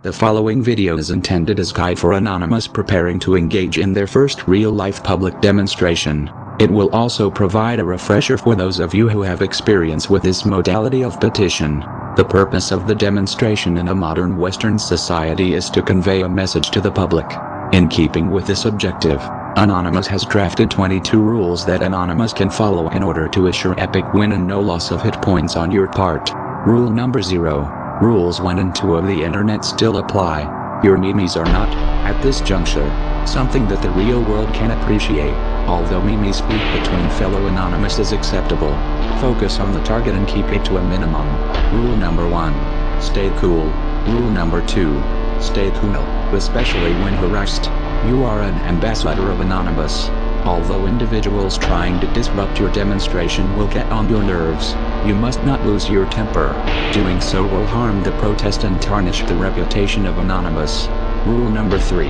The following video is intended as guide for Anonymous preparing to engage in their first real-life public demonstration. It will also provide a refresher for those of you who have experience with this modality of petition. The purpose of the demonstration in a modern Western society is to convey a message to the public. In keeping with this objective, Anonymous has drafted 22 rules that Anonymous can follow in order to assure epic win and no loss of hit points on your part. Rule number 0. Rules 1 and 2 of the internet still apply. Your memes are not, at this juncture, something that the real world can appreciate. Although memes speak between fellow Anonymous is acceptable, focus on the target and keep it to a minimum. Rule number 1. Stay cool. Rule number 2. Stay cool, especially when harassed. You are an ambassador of Anonymous. Although individuals trying to disrupt your demonstration will get on your nerves, you must not lose your temper. Doing so will harm the protest and tarnish the reputation of Anonymous. Rule number 3.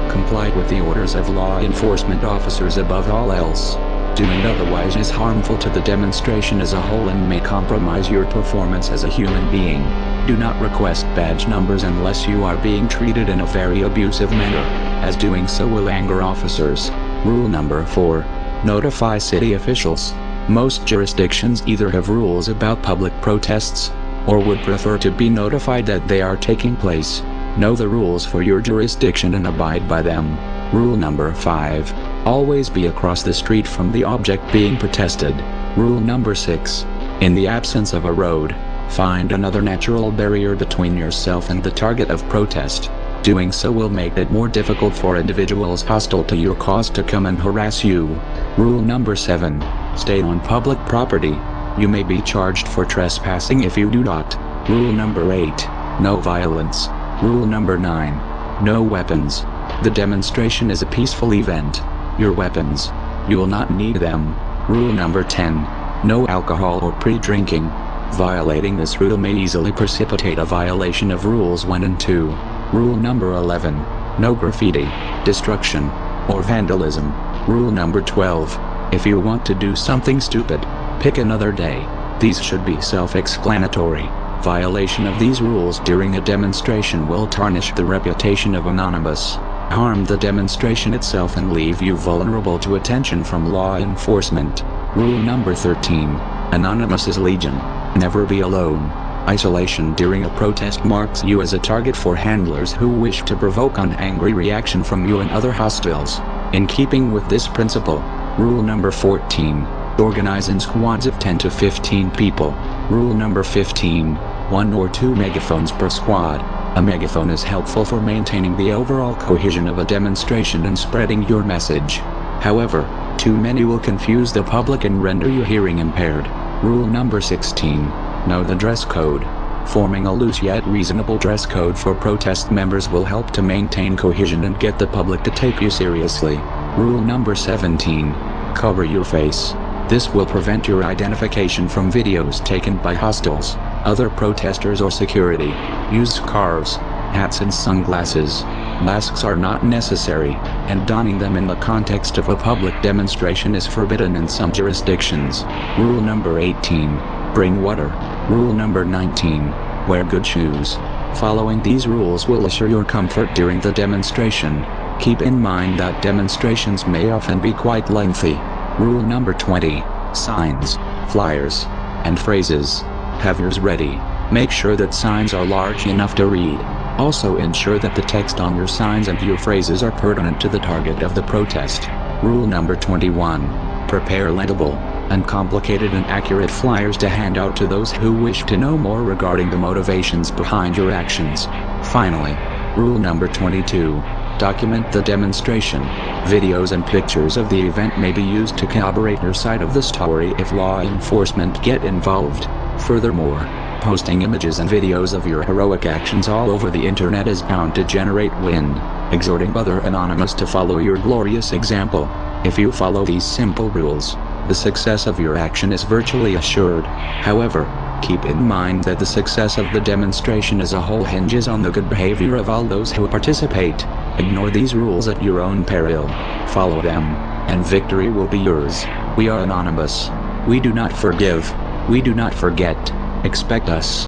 Comply with the orders of law enforcement officers above all else. Doing otherwise is harmful to the demonstration as a whole and may compromise your performance as a human being. Do not request badge numbers unless you are being treated in a very abusive manner, as doing so will anger officers. Rule number 4. Notify city officials. Most jurisdictions either have rules about public protests, or would prefer to be notified that they are taking place. Know the rules for your jurisdiction and abide by them. Rule number 5. Always be across the street from the object being protested. Rule number 6. In the absence of a road, find another natural barrier between yourself and the target of protest. Doing so will make it more difficult for individuals hostile to your cause to come and harass you. Rule number 7. Stay on public property. You may be charged for trespassing if you do not. Rule number 8. No violence. Rule number 9. No weapons. The demonstration is a peaceful event. Your weapons. You will not need them. Rule number 10. No alcohol or pre-drinking. Violating this rule may easily precipitate a violation of rules 1 and 2. Rule number 11. No graffiti, destruction, or vandalism. Rule number 12. If you want to do something stupid, pick another day. These should be self-explanatory. Violation of these rules during a demonstration will tarnish the reputation of Anonymous, harm the demonstration itself and leave you vulnerable to attention from law enforcement. Rule number 13. Anonymous is legion. Never be alone. Isolation during a protest marks you as a target for handlers who wish to provoke an angry reaction from you and other hostiles. In keeping with this principle, rule number 14. Organize in squads of 10 to 15 people. Rule number 15. 1 or 2 megaphones per squad. A megaphone is helpful for maintaining the overall cohesion of a demonstration and spreading your message. However, too many will confuse the public and render you hearing impaired. Rule number 16. Know the dress code. Forming a loose yet reasonable dress code for protest members will help to maintain cohesion and get the public to take you seriously. Rule number 17. Cover your face. This will prevent your identification from videos taken by hostiles, other protesters or security. Use scarves, hats and sunglasses. Masks are not necessary, and donning them in the context of a public demonstration is forbidden in some jurisdictions. Rule number 18. Bring water. Rule number 19. Wear good shoes. Following these rules will assure your comfort during the demonstration. Keep in mind that demonstrations may often be quite lengthy. Rule number 20. Signs, flyers, and phrases. Have yours ready. Make sure that signs are large enough to read. Also ensure that the text on your signs and your phrases are pertinent to the target of the protest. Rule number 21. Prepare legible, uncomplicated and accurate flyers to hand out to those who wish to know more regarding the motivations behind your actions. Finally, rule number 22. Document the demonstration. Videos and pictures of the event may be used to corroborate your side of the story if law enforcement get involved. Furthermore, posting images and videos of your heroic actions all over the internet is bound to generate wind, exhorting other Anonymous to follow your glorious example. If you follow these simple rules, the success of your action is virtually assured. However, keep in mind that the success of the demonstration as a whole hinges on the good behavior of all those who participate. Ignore these rules at your own peril. Follow them, and victory will be yours. We are Anonymous. We do not forgive. We do not forget. Expect us.